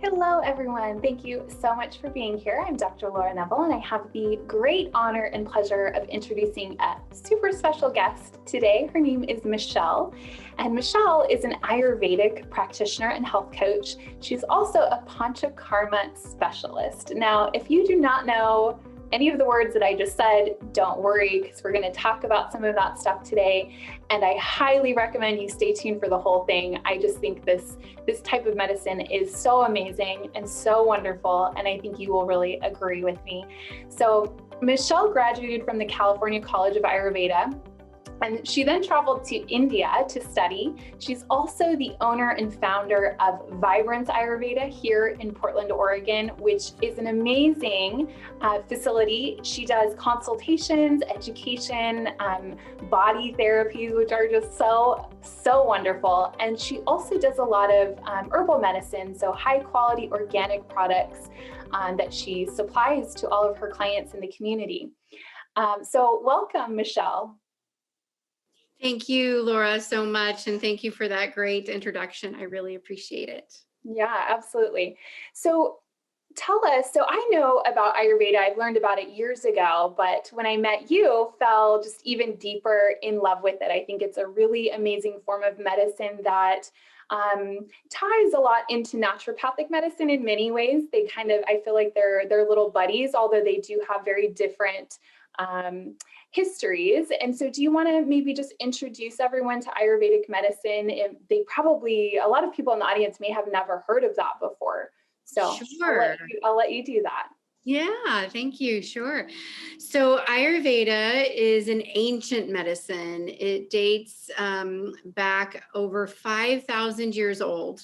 Hello, everyone. Thank you so much for being here. I'm Dr. Laura Neville, and I have the great honor and pleasure of introducing a super special guest today. Her name is Michelle, and Michelle is an Ayurvedic practitioner and health coach. She's also a Panchakarma specialist. Now, if you do not know any of the words that I just said, don't worry, because we're going to talk about some of that stuff today. And I highly recommend you stay tuned for the whole thing. I just think this type of medicine is so amazing and so wonderful. And I think you will really agree with me. So Michelle graduated from the California College of Ayurveda, and she then traveled to India to study. She's also the owner and founder of Vibrance Ayurveda here in Portland, Oregon, which is an amazing facility. She does consultations, education, body therapies, which are just so wonderful. And she also does a lot of herbal medicine, so high quality organic products that she supplies to all of her clients in the community. So welcome, Michelle. Thank you, Laura, so much. And thank you for that great introduction. I really appreciate it. Yeah, absolutely. So tell us, so I know about Ayurveda, I've learned about it years ago, but when I met you, fell just even deeper in love with it. I think it's a really amazing form of medicine that ties a lot into naturopathic medicine in many ways. They kind of, I feel like they're little buddies, although they do have very different histories. And so do you want to maybe just introduce everyone to Ayurvedic medicine? And they probably, a lot of people in the audience may have never heard of that before. So Sure. I'll let you do that. Yeah, thank you. Sure. So Ayurveda is an ancient medicine. It dates back over 5,000 years old.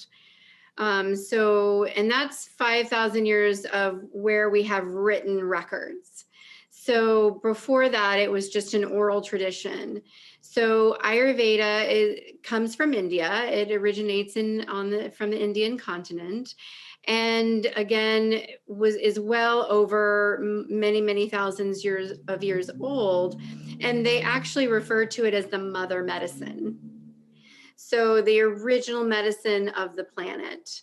And that's 5,000 years of where we have written records. So before that, it was just an oral tradition. So Ayurveda comes from India. It originates from the Indian continent, and again is well over many thousands of years old. And they actually refer to it as the mother medicine. So the original medicine of the planet.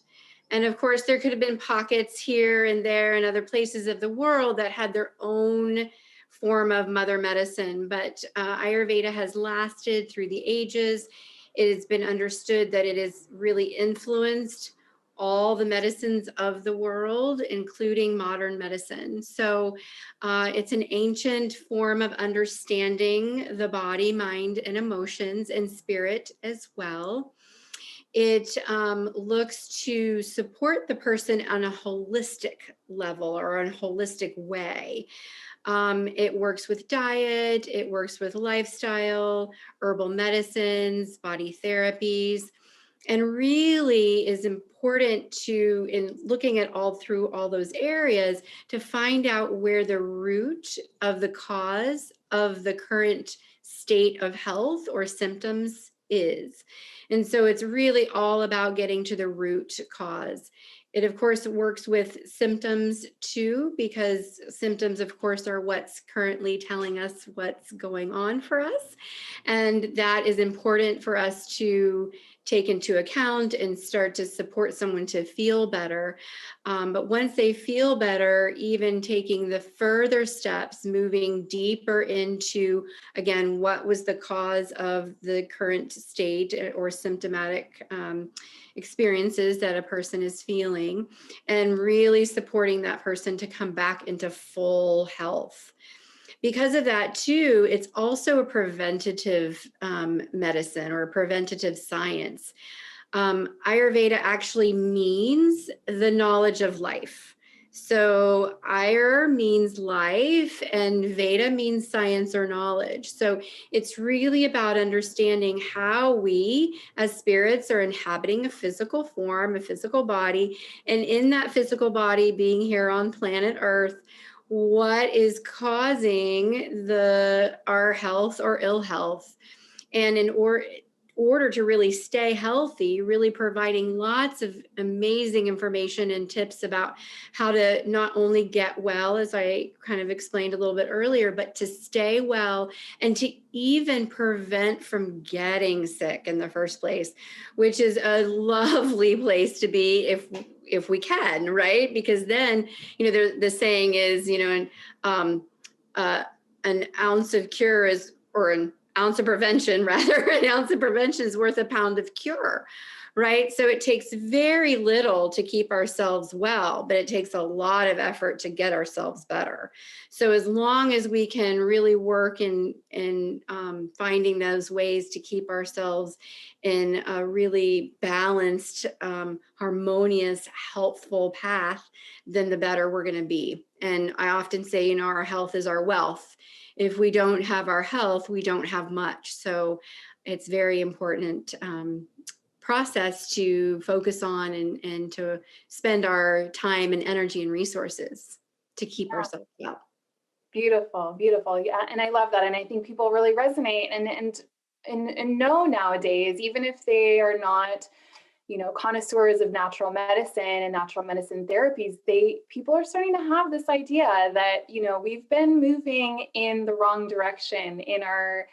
And of course, there could have been pockets here and there and other places of the world that had their own form of mother medicine. But Ayurveda has lasted through the ages. It has been understood that it has really influenced all the medicines of the world, including modern medicine. So it's an ancient form of understanding the body, mind, and emotions, and spirit as well. It looks to support the person on a holistic level or in a holistic way. It works with diet, it works with lifestyle, herbal medicines, body therapies, and really is important to, in looking at through all those areas, to find out where the root of the cause of the current state of health or symptoms is. And so it's really all about getting to the root cause. It, of course, works with symptoms too, because symptoms, of course, are what's currently telling us what's going on for us. And that is important for us to take into account and start to support someone to feel better. But once they feel better, even taking the further steps, moving deeper into, again, what was the cause of the current state or symptomatic experiences that a person is feeling, and really supporting that person to come back into full health. Because of that, too, it's also a preventative medicine or a preventative science. Ayurveda actually means the knowledge of life. So Ayur means life and Veda means science or knowledge. So it's really about understanding how we as spirits are inhabiting a physical form, a physical body, and in that physical body being here on planet Earth, what is causing our health or ill health. And in order to really stay healthy, really providing lots of amazing information and tips about how to not only get well, as I kind of explained a little bit earlier, but to stay well and to even prevent from getting sick in the first place, which is a lovely place to be if if we can, right? Because then, the saying is, an ounce of cure is, or an ounce of prevention rather, an ounce of prevention is worth a pound of cure, right? So it takes very little to keep ourselves well, but it takes a lot of effort to get ourselves better. So as long as we can really work in finding those ways to keep ourselves in a really balanced, harmonious, helpful path, then the better we're going to be. And I often say, our health is our wealth. If we don't have our health, we don't have much. So it's very important process to focus on and to spend our time and energy and resources to keep ourselves well. Beautiful, beautiful. Yeah. And I love that. And I think people really resonate and know nowadays, even if they are not, connoisseurs of natural medicine and natural medicine therapies, people are starting to have this idea that, we've been moving in the wrong direction in our,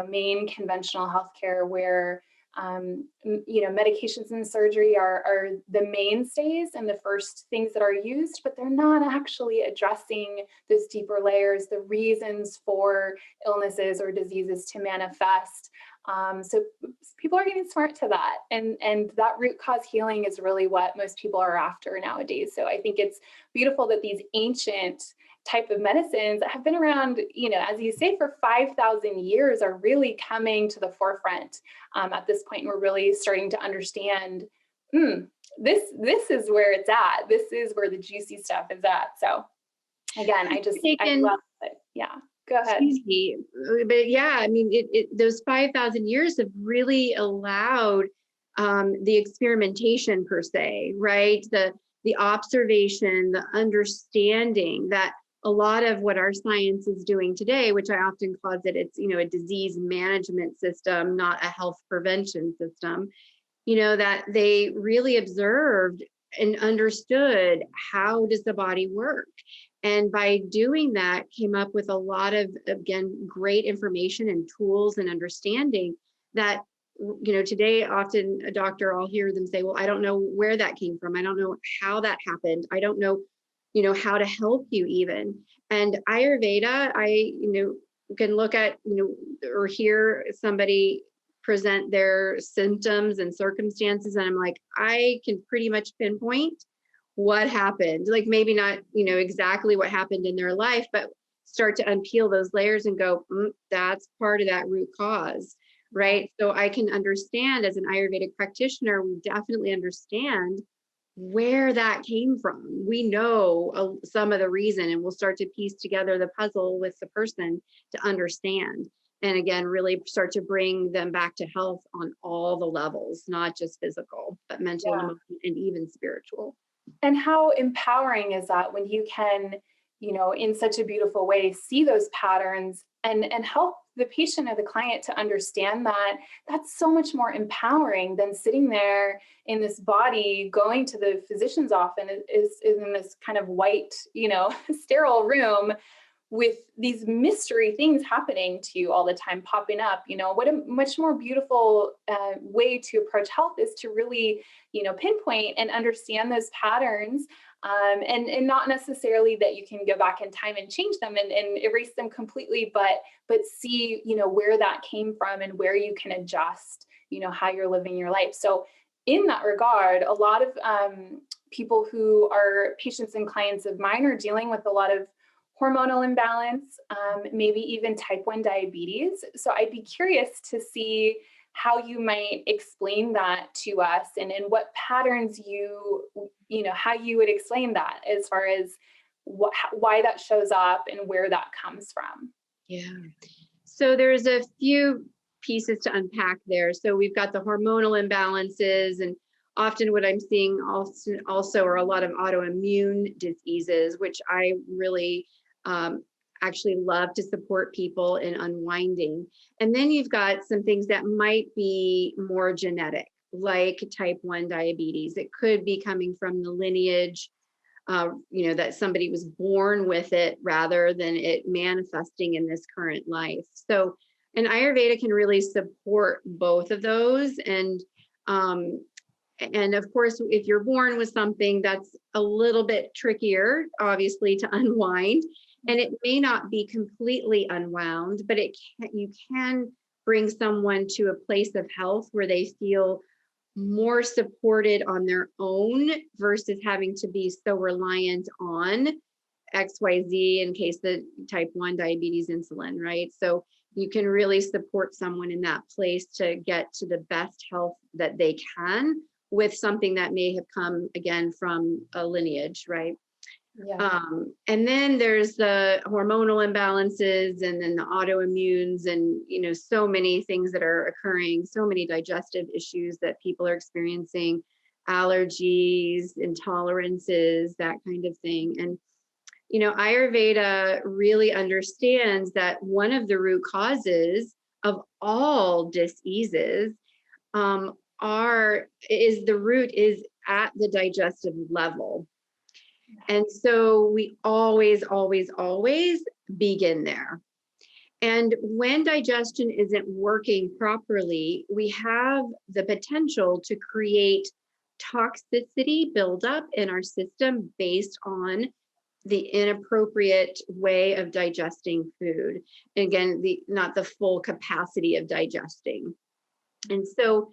main conventional healthcare where, medications and surgery are the mainstays and the first things that are used, but they're not actually addressing those deeper layers, the reasons for illnesses or diseases to manifest. So people are getting smart to that. And that root cause healing is really what most people are after nowadays. So I think it's beautiful that these ancient type of medicines that have been around, as you say, for 5,000 years are really coming to the forefront. At this point, we're really starting to understand, this is where it's at. This is where the juicy stuff is at. So again, I love it. Yeah. Go ahead. But yeah, I mean, those 5,000 years have really allowed the experimentation per se, right? The observation, the understanding that a lot of what our science is doing today, which I often posit it's, a disease management system, not a health prevention system, that they really observed and understood how does the body work. And by doing that, came up with a lot of, again, great information and tools and understanding that, today, often a doctor, I'll hear them say, well, I don't know where that came from. I don't know how that happened. I don't know, how to help you even. And Ayurveda, I, can look at, or hear somebody present their symptoms and circumstances. And I'm like, I can pretty much pinpoint what happened, like maybe not, exactly what happened in their life, but start to unpeel those layers and go, that's part of that root cause, right? So I can understand as an Ayurvedic practitioner, we definitely understand where that came from. We know some of the reason, and we'll start to piece together the puzzle with the person to understand. And again, really start to bring them back to health on all the levels, not just physical, but mental, emotional, and even spiritual. And how empowering is that when you can, in such a beautiful way, see those patterns and help the patient or the client to understand that. That's so much more empowering than sitting there in this body, going to the physician's office is in this kind of white, sterile room with these mystery things happening to you all the time, popping up. What a much more beautiful way to approach health is to really, pinpoint and understand those patterns, and not necessarily that you can go back in time and change them and erase them completely, but see, where that came from and where you can adjust, how you're living your life. So in that regard, a lot of people who are patients and clients of mine are dealing with a lot of hormonal imbalance, maybe even type 1 diabetes. So I'd be curious to see how you might explain that to us and what patterns how you would explain that as far as why that shows up and where that comes from. Yeah. So there's a few pieces to unpack there. So we've got the hormonal imbalances, and often what I'm seeing also are a lot of autoimmune diseases, which I really actually love to support people in unwinding. And then you've got some things that might be more genetic, like type 1 diabetes. It could be coming from the lineage, that somebody was born with it rather than it manifesting in this current life. So, and Ayurveda can really support both of those. And And of course, if you're born with something, that's a little bit trickier, obviously, to unwind. And it may not be completely unwound, but you can bring someone to a place of health where they feel more supported on their own versus having to be so reliant on XYZ in case the type 1 diabetes insulin, right? So you can really support someone in that place to get to the best health that they can with something that may have come again from a lineage, right? Yeah. And then there's the hormonal imbalances and then the autoimmunes and, so many things that are occurring, so many digestive issues that people are experiencing, allergies, intolerances, that kind of thing. And, Ayurveda really understands that one of the root causes of all diseases the root is at the digestive level. And so we always, always, always begin there. And when digestion isn't working properly, we have the potential to create toxicity buildup in our system based on the inappropriate way of digesting food. And again, not the full capacity of digesting. And so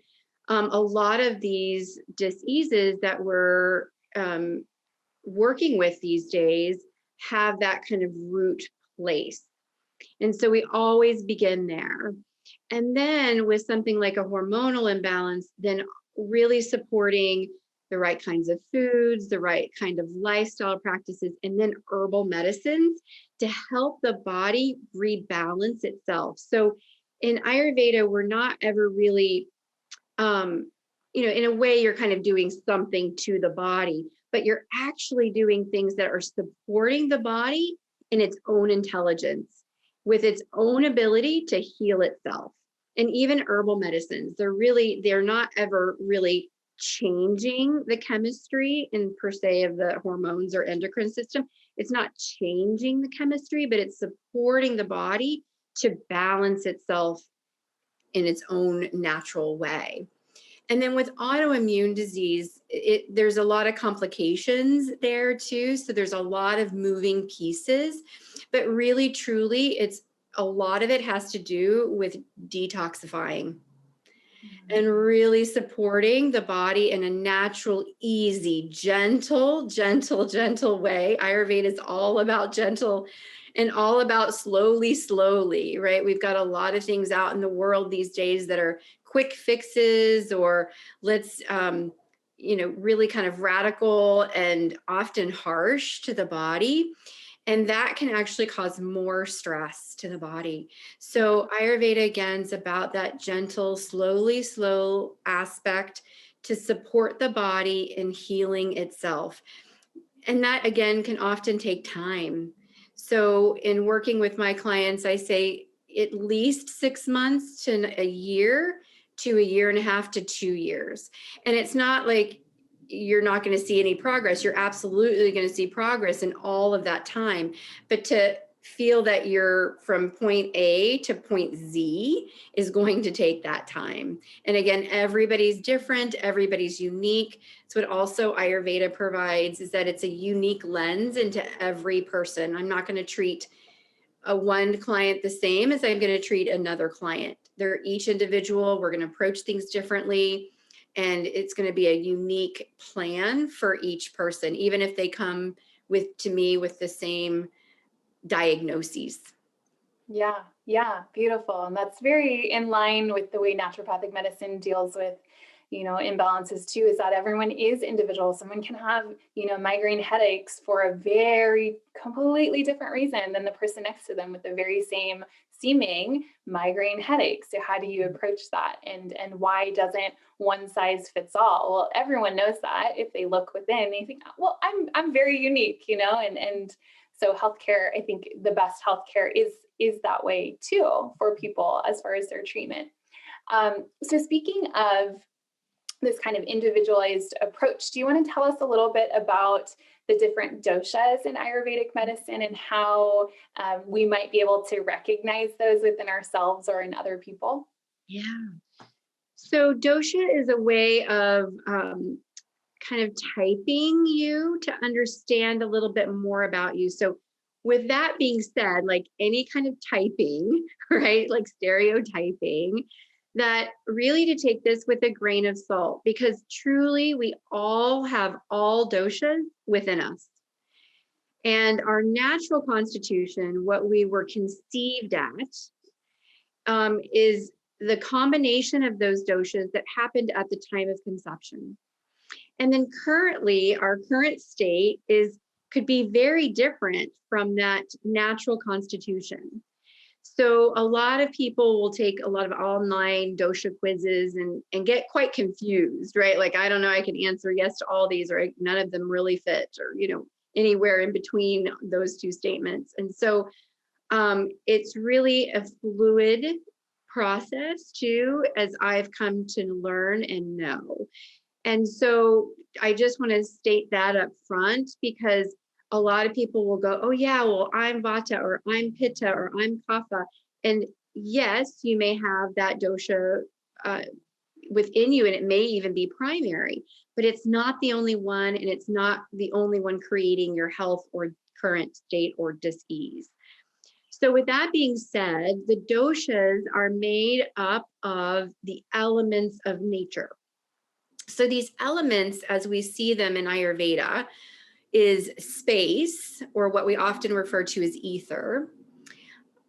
a lot of these diseases that we're working with these days have that kind of root place. And so we always begin there. And then with something like a hormonal imbalance, then really supporting the right kinds of foods, the right kind of lifestyle practices, and then herbal medicines to help the body rebalance itself. So in Ayurveda, we're not ever really, in a way, you're kind of doing something to the body, but you're actually doing things that are supporting the body in its own intelligence, with its own ability to heal itself. And even herbal medicines, they're not ever really changing the chemistry in per se of the hormones or endocrine system. It's not changing the chemistry, but it's supporting the body to balance itself in its own natural way. And then with autoimmune disease, there's a lot of complications there too. So there's a lot of moving pieces, but really, truly, a lot of it has to do with detoxifying and really supporting the body in a natural, easy, gentle way. Ayurveda is all about gentle and all about slowly, right? We've got a lot of things out in the world these days that are quick fixes, or let's, really kind of radical and often harsh to the body. And that can actually cause more stress to the body. So Ayurveda, again, is about that gentle, slow aspect to support the body in healing itself. And that, again, can often take time. So in working with my clients, I say at least 6 months to a year to a year and a half to 2 years. And it's not like you're not going to see any progress. You're absolutely going to see progress in all of that time. But to feel that you're from point A to point Z is going to take that time. And again, everybody's different, everybody's unique. So what also Ayurveda provides is that it's a unique lens into every person. I'm not going to treat one client the same as I'm going to treat another client. They're each individual. We're going to approach things differently. And it's going to be a unique plan for each person, even if they come to me with the same diagnoses. Yeah, beautiful. And that's very in line with the way naturopathic medicine deals with, imbalances too, is that everyone is individual. Someone can have, migraine headaches for a very completely different reason than the person next to them with the very same seeming migraine headache. So how do you approach that? And why doesn't one size fits all? Well, everyone knows that if they look within, they think, well, I'm very unique, and so healthcare, I think the best healthcare is that way too for people as far as their treatment. So speaking of this kind of individualized approach, do you want to tell us a little bit about the different doshas in Ayurvedic medicine and how we might be able to recognize those within ourselves or in other people? Yeah. So dosha is a way of kind of typing you to understand a little bit more about you. So with that being said, like any kind of typing, right, like stereotyping, that really to take this with a grain of salt, because truly we all have all doshas within us. And our natural constitution, what we were conceived at, is the combination of those doshas that happened at the time of conception. And then currently, our current state could be very different from that natural constitution. So a lot of people will take a lot of online dosha quizzes and get quite confused, right? Like, I don't know, I can answer yes to all these, or none of them really fit, or, anywhere in between those two statements. And so it's really a fluid process too, as I've come to learn and know. And so I just want to state that up front, because a lot of people will go, oh yeah, well, I'm vata, or I'm pitta, or I'm kapha. And yes, you may have that dosha within you, and it may even be primary, but it's not the only one, and it's not the only one creating your health or current state or dis-ease. So with that being said, the doshas are made up of the elements of nature. So these elements, as we see them in Ayurveda, is space, or what we often refer to as ether,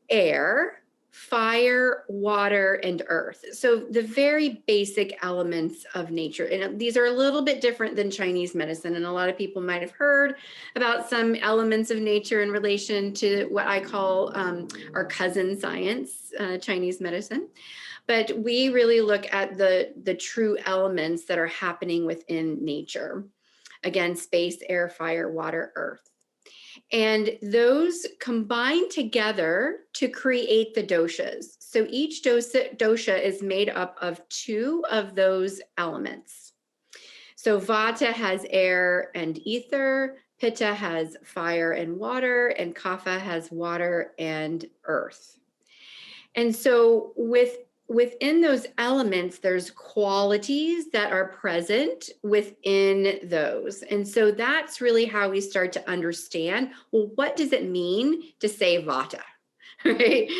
air, fire, water, and earth. So the very basic elements of nature. And these are a little bit different than Chinese medicine. And a lot of people might have heard about some elements of nature in relation to what I call our cousin science, Chinese medicine. But we really look at the true elements that are happening within nature. Again, space, air, fire, water, earth. And those combine together to create the doshas. So each dosha is made up of two of those elements. So vata has air and ether, pitta has fire and water, and kapha has water and earth. And so within those elements, there's qualities that are present within those. And so that's really how we start to understand, well, what does it mean to say vata, right?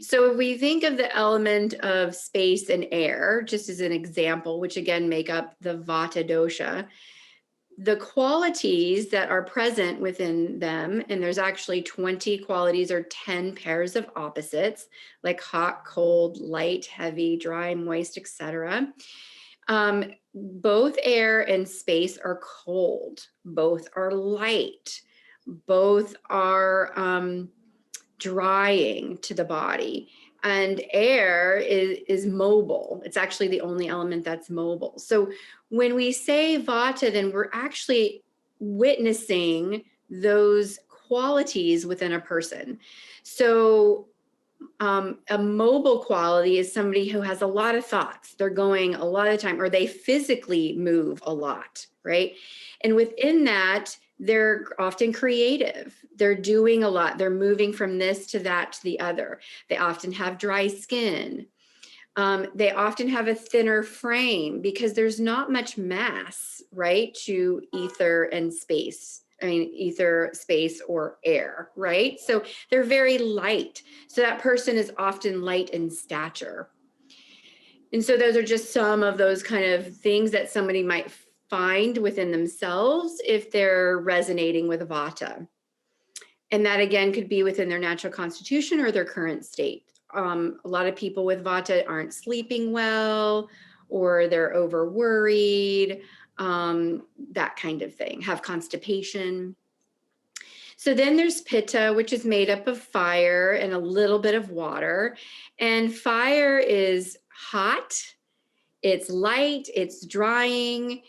So if we think of the element of space and air, just as an example, which again make up the vata dosha, the qualities that are present within them, and there's actually 20 qualities or 10 pairs of opposites, like hot, cold, light, heavy, dry, moist, etc. Both air and space are cold. Both are light. Both are drying to the body. And air is mobile. It's actually the only element that's mobile. So when we say vata, then we're actually witnessing those qualities within a person. So a mobile quality is somebody who has a lot of thoughts. They're going a lot of time, or they physically move a lot, right? And within that, they're often creative. They're doing a lot. They're moving from this to that to the other. They often have dry skin. They often have a thinner frame because there's not much mass, right, to ether and space. I mean, ether, space, or air, right? So they're very light. So that person is often light in stature. And so those are just some of those kind of things that somebody might find within themselves if they're resonating with vata. And that again could be within their natural constitution or their current state. A lot of people with vata aren't sleeping well, or they're over worried, that kind of thing, have constipation. So then there's pitta, which is made up of fire and a little bit of water. And fire is hot, it's light, it's drying,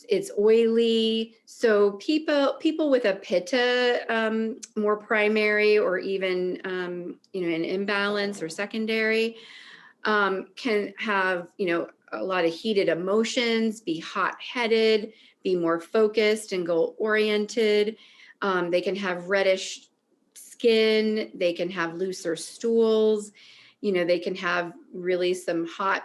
it's oily. So people with a pitta, more primary, or even an imbalance or secondary, can have a lot of heated emotions, be hot-headed, be more focused and goal-oriented. They can have reddish skin. They can have looser stools. they can have really some hot,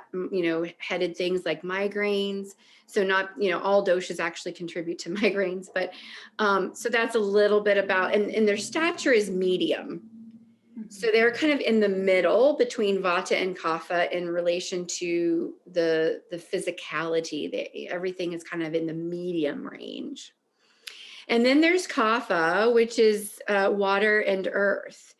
headed things like migraines. So not, all doshas actually contribute to migraines, but so that's a little bit about, and their stature is medium. So they're kind of in the middle between vata and kapha in relation to the physicality. Everything is kind of in the medium range. And then there's kapha, which is water and earth.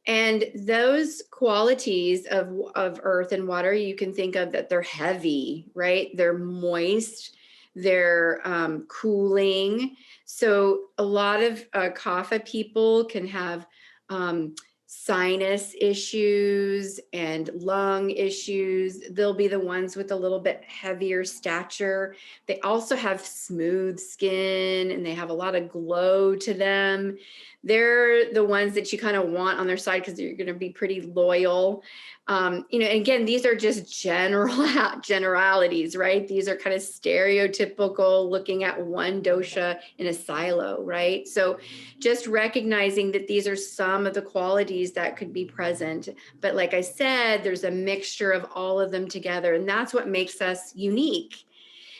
And those qualities of earth and water, you can think of that they're heavy, right? They're moist, they're cooling. So a lot of kapha people can have sinus issues and lung issues. They'll be the ones with a little bit heavier stature. They also have smooth skin and they have a lot of glow to them. They're the ones that you kind of want on their side because you're going to be pretty loyal. Again, these are just generalities, right? These are kind of stereotypical looking at one dosha in a silo, right? So just recognizing that these are some of the qualities that could be present. But like I said, there's a mixture of all of them together, and that's what makes us unique.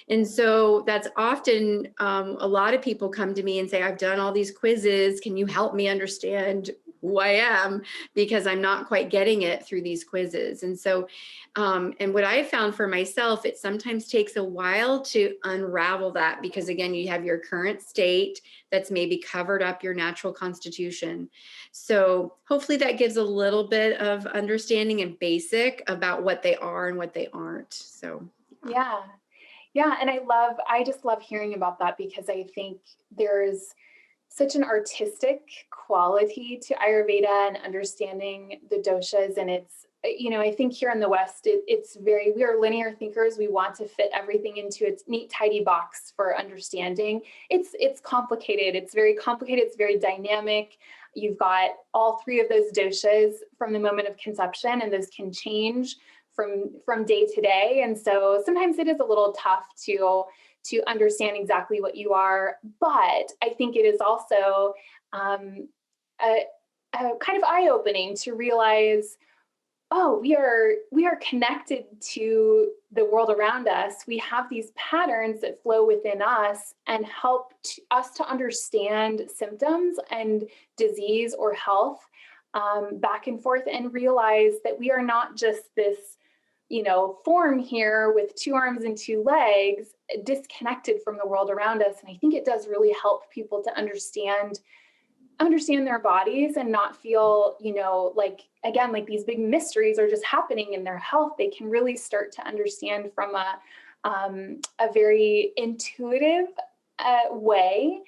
And so that's often a lot of people come to me and say, I've done all these quizzes. Can you help me understand who I am? Because I'm not quite getting it through these quizzes. And so, and what I found for myself, it sometimes takes a while to unravel that because again, you have your current state that's maybe covered up your natural constitution. So hopefully that gives a little bit of understanding and basic about what they are and what they aren't. So, yeah. Yeah. And I just love hearing about that because I think there's such an artistic quality to Ayurveda and understanding the doshas. And it's, I think here in the West, we are linear thinkers. We want to fit everything into its neat, tidy box for understanding. It's complicated. It's very complicated. It's very dynamic. You've got all three of those doshas from the moment of conception, and those can change from day to day. And so sometimes it is a little tough to understand exactly what you are, but I think it is also a kind of eye-opening to realize, oh, we are connected to the world around us. We have these patterns that flow within us and help us to understand symptoms and disease or health back and forth, and realize that we are not just this form here with two arms and two legs, disconnected from the world around us. And I think it does really help people to understand their bodies and not feel, like these big mysteries are just happening in their health. They can really start to understand from a very intuitive way,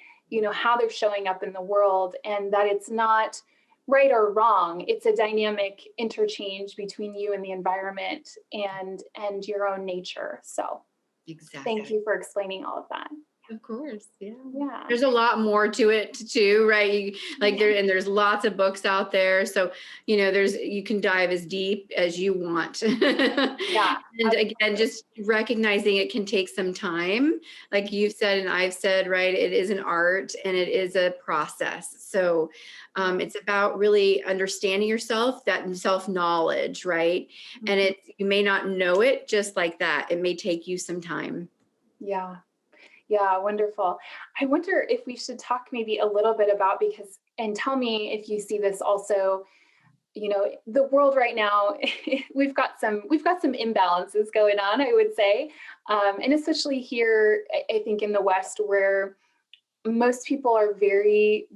how they're showing up in the world, and that it's not right or wrong. It's a dynamic interchange between you and the environment and your own nature. So exactly. Thank you for explaining all of that. Of course. Yeah. Yeah. There's a lot more to it too, right? There's lots of books out there. So, you can dive as deep as you want. Yeah. And again, just recognizing it can take some time. Like you've said, and I've said, right? It is an art and it is a process. So it's about really understanding yourself, that self-knowledge, right? Mm-hmm. And you may not know it just like that. It may take you some time. Yeah. Yeah, wonderful. I wonder if we should talk maybe a little bit about, and tell me if you see this also, the world right now, we've got some imbalances going on, I would say. And especially here, I think in the West, where most people are very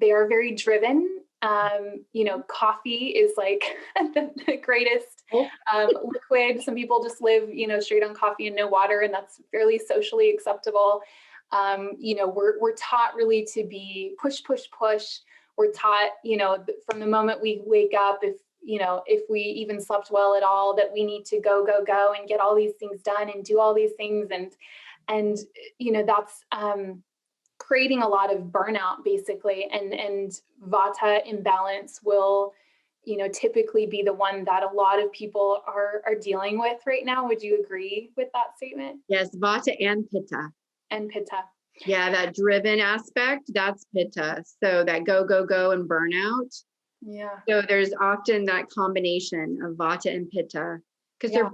driven. Coffee is like the greatest liquid. Some people just live, straight on coffee and no water, and that's fairly socially acceptable. We're taught really to be push. We're taught, from the moment we wake up, if we even slept well at all, that we need to go and get all these things done and do all these things. And that's creating a lot of burnout basically. And vata imbalance will, typically be the one that a lot of people are dealing with right now. Would you agree with that statement? Yes, vata and pitta. And pitta. Yeah, that driven aspect, that's pitta. So that go and burnout, Yeah. So there's often that combination of vata and pitta, because Yeah.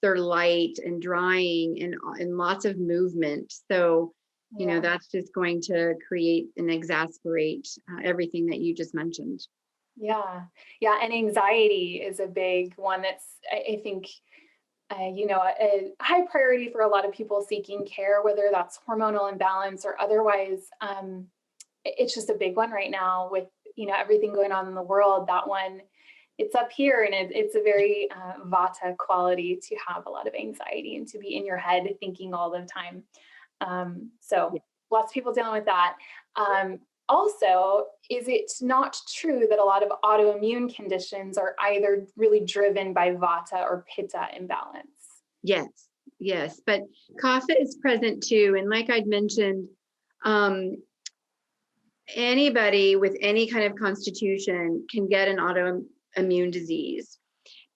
they're light and drying and lots of movement. So, Yeah. that's just going to create and exasperate everything that you just mentioned. Yeah. Yeah. And anxiety is a big one that's, I think, a high priority for a lot of people seeking care, whether that's hormonal imbalance or otherwise. It's just a big one right now with, everything going on in the world. That one, it's up here, and it's a very vata quality to have a lot of anxiety and to be in your head thinking all the time. So Yeah. lots of people dealing with that. Also, is it not true that a lot of autoimmune conditions are either really driven by vata or pitta imbalance? Yes, yes. But kapha is present too. And like I'd mentioned, um, anybody with any kind of constitution can get an autoimmune disease.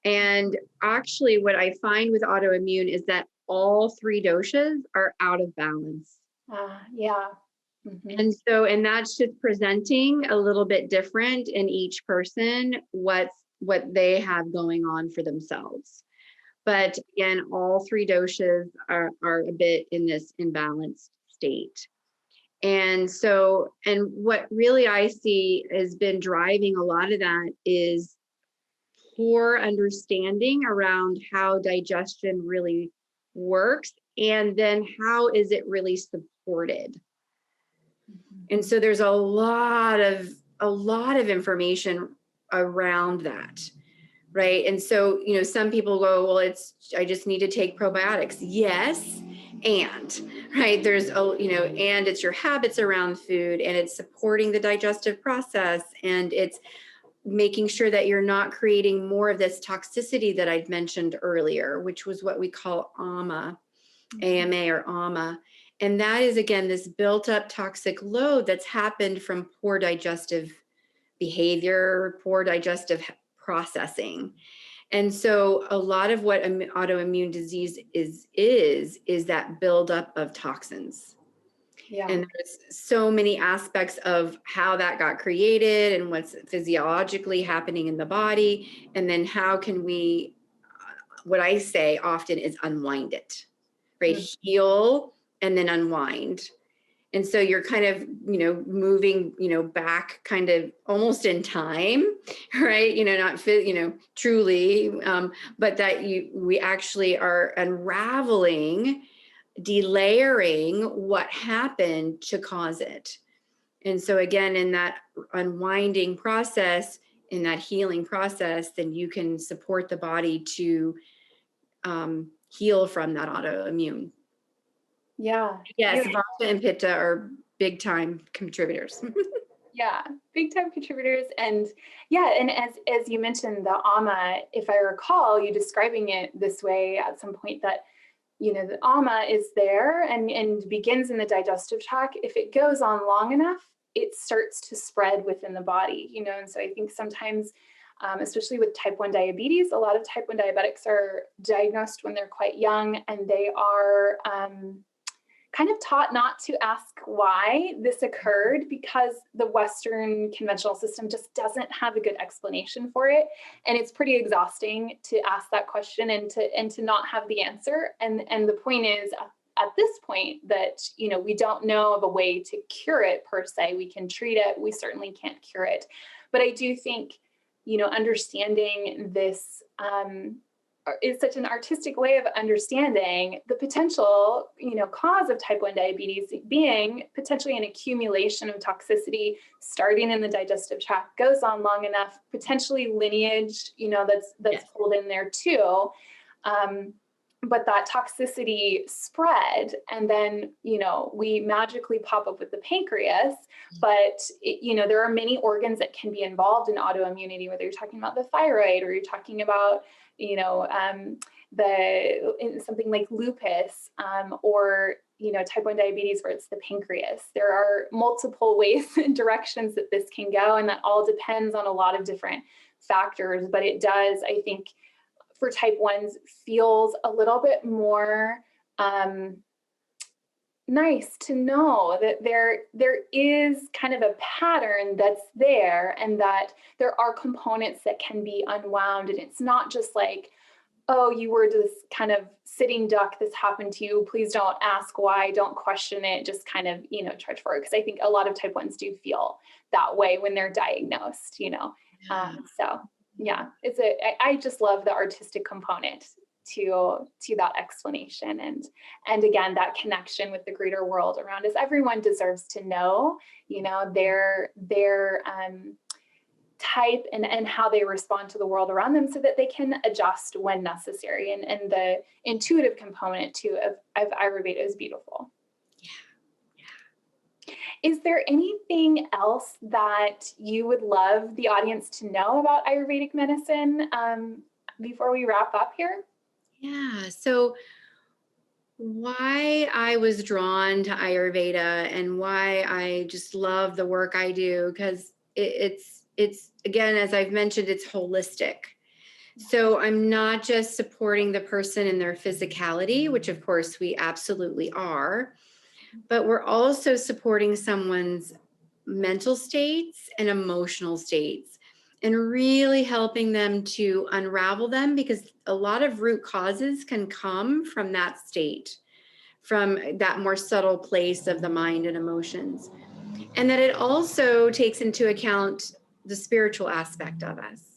And actually, what I find with autoimmune is that all three doshas are out of balance. Yeah. Mm-hmm. And that's just presenting a little bit different in each person, what they have going on for themselves. But again, all three doshas are a bit in this imbalanced state. And what really I see has been driving a lot of that is poor understanding around how digestion really works, and then how is it really supported. And so there's a lot of information around that, right? And so, some people go, well, I just need to take probiotics. Yes. And right, there's and it's your habits around food, and it's supporting the digestive process, and it's making sure that you're not creating more of this toxicity that I'd mentioned earlier, which was what we call AMA or AMA. And that is, again, this built up toxic load that's happened from poor digestive behavior, poor digestive processing. And so a lot of what autoimmune disease is that buildup of toxins. Yeah. And there's so many aspects of how that got created and what's physiologically happening in the body. And then how can we, what I say often is unwind it, right? Mm. Heal and then unwind. And so you're kind of, moving, back kind of almost in time, right? Not truly, but that we actually are unraveling, delayering what happened to cause it. And so again, in that unwinding process, in that healing process, then you can support the body to heal from that autoimmune. Yeah. Yes, vata and pitta are big time contributors. Yeah, big time contributors. And yeah, and as you mentioned, the AMA, if I recall you describing it this way at some point, that the AMA is there and begins in the digestive tract. If it goes on long enough, it starts to spread within the body, and so I think sometimes, especially with type 1 diabetes, a lot of type 1 diabetics are diagnosed when they're quite young, and they are kind of taught not to ask why this occurred, because the Western conventional system just doesn't have a good explanation for it. And it's pretty exhausting to ask that question and to not have the answer. And the point is, at this point, that we don't know of a way to cure it per se. We can treat it, we certainly can't cure it. But I do think, understanding this is such an artistic way of understanding the potential, cause of type 1 diabetes being potentially an accumulation of toxicity starting in the digestive tract, goes on long enough, potentially lineage, that's Yes. pulled in there too. But that toxicity spread, and then, we magically pop up with the pancreas. But, there are many organs that can be involved in autoimmunity, whether you're talking about the thyroid or you're talking about, something like lupus, or, type 1 diabetes where it's the pancreas. There are multiple ways and directions that this can go, and that all depends on a lot of different factors. But it does, I think, for type 1s feels a little bit more, nice to know that there is kind of a pattern that's there, and that there are components that can be unwound. And it's not just like, oh, you were this kind of sitting duck, this happened to you, please don't ask why, don't question it, just kind of, charge forward. Because I think a lot of type 1s do feel that way when they're diagnosed, so yeah, I just love the artistic component to that explanation, and again, that connection with the greater world around us. Everyone deserves to know, their type and how they respond to the world around them, so that they can adjust when necessary. And the intuitive component too of Ayurveda is beautiful. Yeah. Is there anything else that you would love the audience to know about Ayurvedic medicine before we wrap up here? Yeah. So why I was drawn to Ayurveda and why I just love the work I do, because it's again, as I've mentioned, it's holistic. So I'm not just supporting the person in their physicality, which of course we absolutely are, but we're also supporting someone's mental states and emotional states, and really helping them to unravel them, because a lot of root causes can come from that state, from that more subtle place of the mind and emotions. And that it also takes into account the spiritual aspect of us.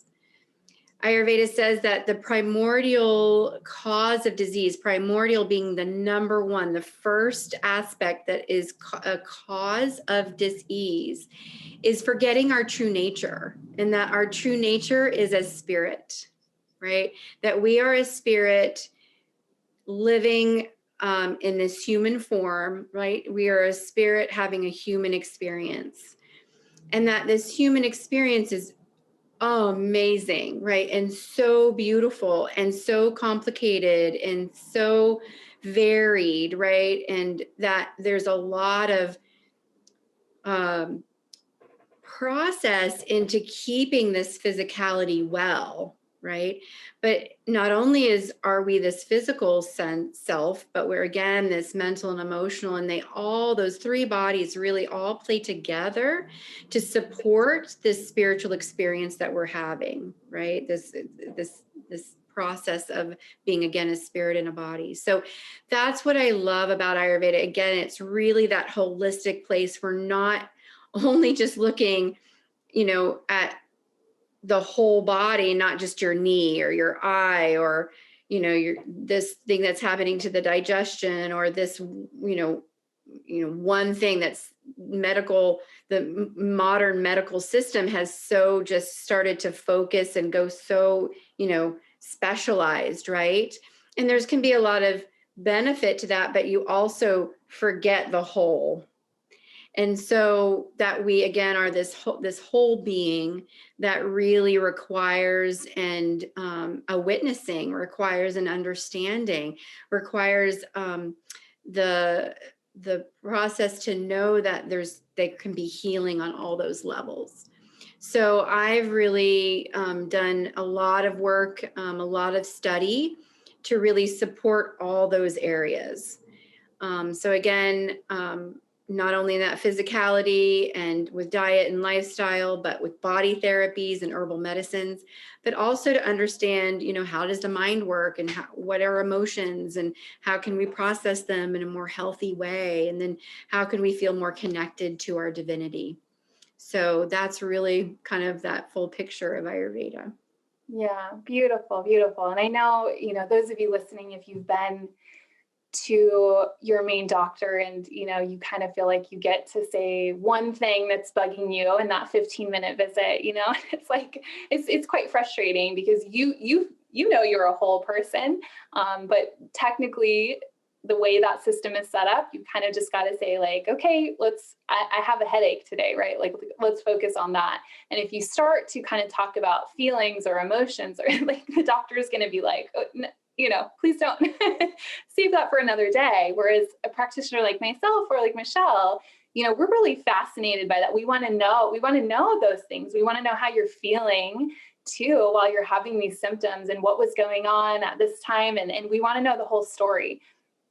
Ayurveda says that the primordial cause of disease, primordial being the number one, the first aspect that is a cause of disease, is forgetting our true nature, and that our true nature is as spirit, right? That we are a spirit living in this human form, right? We are a spirit having a human experience, and that this human experience is amazing, right? And so beautiful and so complicated and so varied, right? And that there's a lot of process into keeping this physicality well, right? But not only are we this physical self, but we're again this mental and emotional, and those three bodies really all play together to support this spiritual experience that we're having, right? This process of being, again, a spirit in a body. So that's what I love about Ayurveda. Again, it's really that holistic place. We're not only just looking, at the whole body, not just your knee or your eye, or, this thing that's happening to the digestion, or this, one thing that's medical. The modern medical system has so just started to focus and go so, specialized, right? And can be a lot of benefit to that, but you also forget the whole. And so that we, again, are this whole being that really requires a witnessing, requires an understanding, requires the process to know that there can be healing on all those levels. So I've really done a lot of work, a lot of study to really support all those areas. So again, not only that physicality and with diet and lifestyle, but with body therapies and herbal medicines, but also to understand, how does the mind work, and what are emotions, and how can we process them in a more healthy way? And then how can we feel more connected to our divinity? So that's really kind of that full picture of Ayurveda. Yeah, beautiful, beautiful. And I know, those of you listening, if you've been to your main doctor and you kind of feel like you get to say one thing that's bugging you in that 15-minute visit, it's like it's quite frustrating, because you're a whole person, but technically the way that system is set up, you kind of just got to say like, okay, I have a headache today, right? Like, let's focus on that. And if you start to kind of talk about feelings or emotions, or like, the doctor is going to be like, oh, please don't save that for another day. Whereas a practitioner like myself or like Michelle, we're really fascinated by that. We want to know those things. We want to know how you're feeling too while you're having these symptoms, and what was going on at this time. And we want to know the whole story.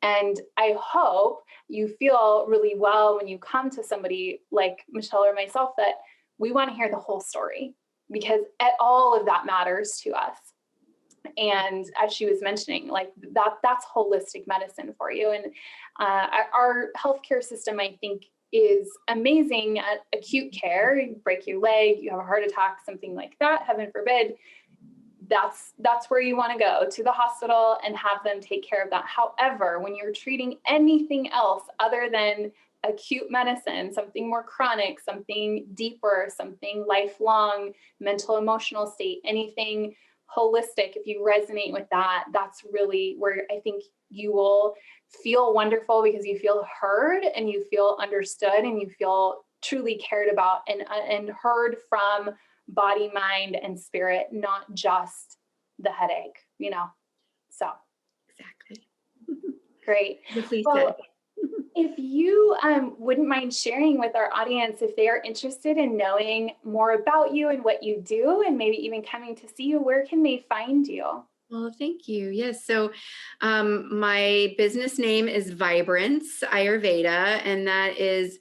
And I hope you feel really well when you come to somebody like Michelle or myself, that we want to hear the whole story, because all of that matters to us. And as she was mentioning, like that's holistic medicine for you. And our healthcare system, I think, is amazing at acute care. You break your leg, you have a heart attack, something like that, heaven forbid. That's where you want to go, to the hospital, and have them take care of that. However, when you're treating anything else other than acute medicine, something more chronic, something deeper, something lifelong, mental, emotional state, anything holistic, if you resonate with that, that's really where I think you will feel wonderful, because you feel heard and you feel understood and you feel truly cared about and heard from body, mind, and spirit, not just the headache, so. Exactly. Great. Well, if you wouldn't mind sharing with our audience, if they are interested in knowing more about you and what you do, and maybe even coming to see you, where can they find you? Well, thank you. Yes. So my business name is Vibrance Ayurveda, and that is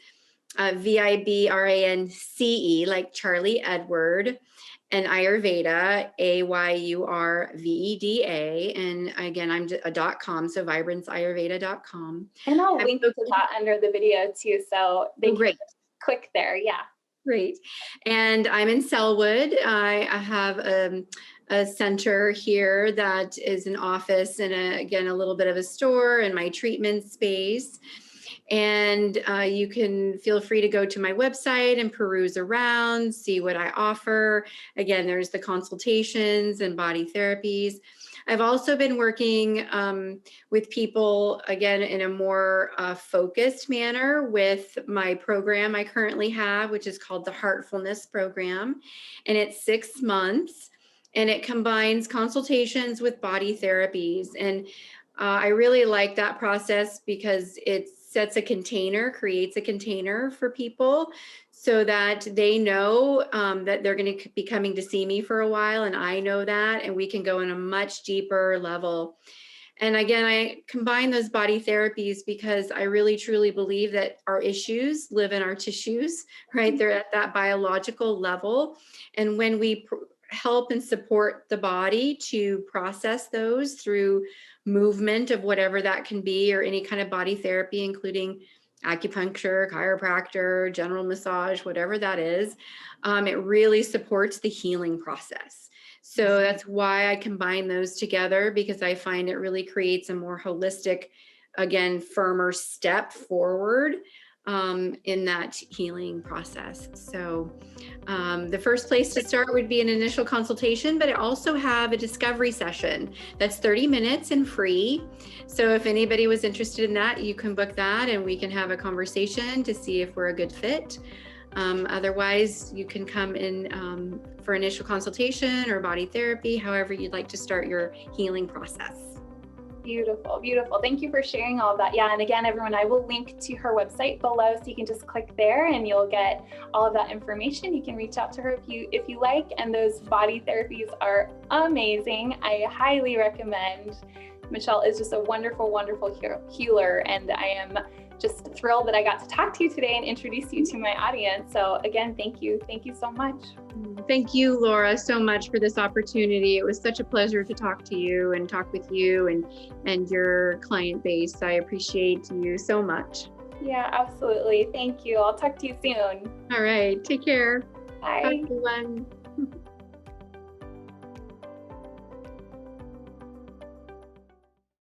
Vibrance, like Charlie Edward, and Ayurveda, Ayurveda. And again, I'm a .com, so vibranceayurveda.com. And I'll link to that under the video too, so they can click there. Yeah. Great. And I'm in Selwood. I have a center here that is an office and again, a little bit of a store and my treatment space. And you can feel free to go to my website and peruse around, see what I offer. Again, there's the consultations and body therapies. I've also been working with people, again, in a more focused manner with my program I currently have, which is called the Heartfulness Program. And it's 6 months, and it combines consultations with body therapies. And I really like that process because it creates a container for people so that they know that they're going to be coming to see me for a while, and I know that, and we can go in a much deeper level. And again, I combine those body therapies because I really truly believe that our issues live in our tissues, right? They're at that biological level. And when we help and support the body to process those through movement of whatever that can be, or any kind of body therapy, including acupuncture, chiropractor, general massage, whatever that is, it really supports the healing process. So that's why I combine those together, because I find it really creates a more holistic, again, firmer step forward in that healing process. So the first place to start would be an initial consultation, but I also have a discovery session that's 30 minutes and free. So if anybody was interested in that, you can book that and we can have a conversation to see if we're a good fit. Otherwise, you can come in for initial consultation or body therapy, however you'd like to start your healing process. Beautiful, beautiful. Thank you for sharing all of that. Yeah, and again, everyone, I will link to her website below, so you can just click there and you'll get all of that information. You can reach out to her if you like, and those body therapies are amazing. I highly recommend. Michelle is just a wonderful, wonderful healer, and I am just thrilled that I got to talk to you today and introduce you to my audience. So again, thank you. Thank you so much. Thank you, Laura, so much for this opportunity. It was such a pleasure to talk to you and talk with you and your client base. I appreciate you so much. Yeah, absolutely. Thank you. I'll talk to you soon. All right. Take care. Bye. Bye, everyone.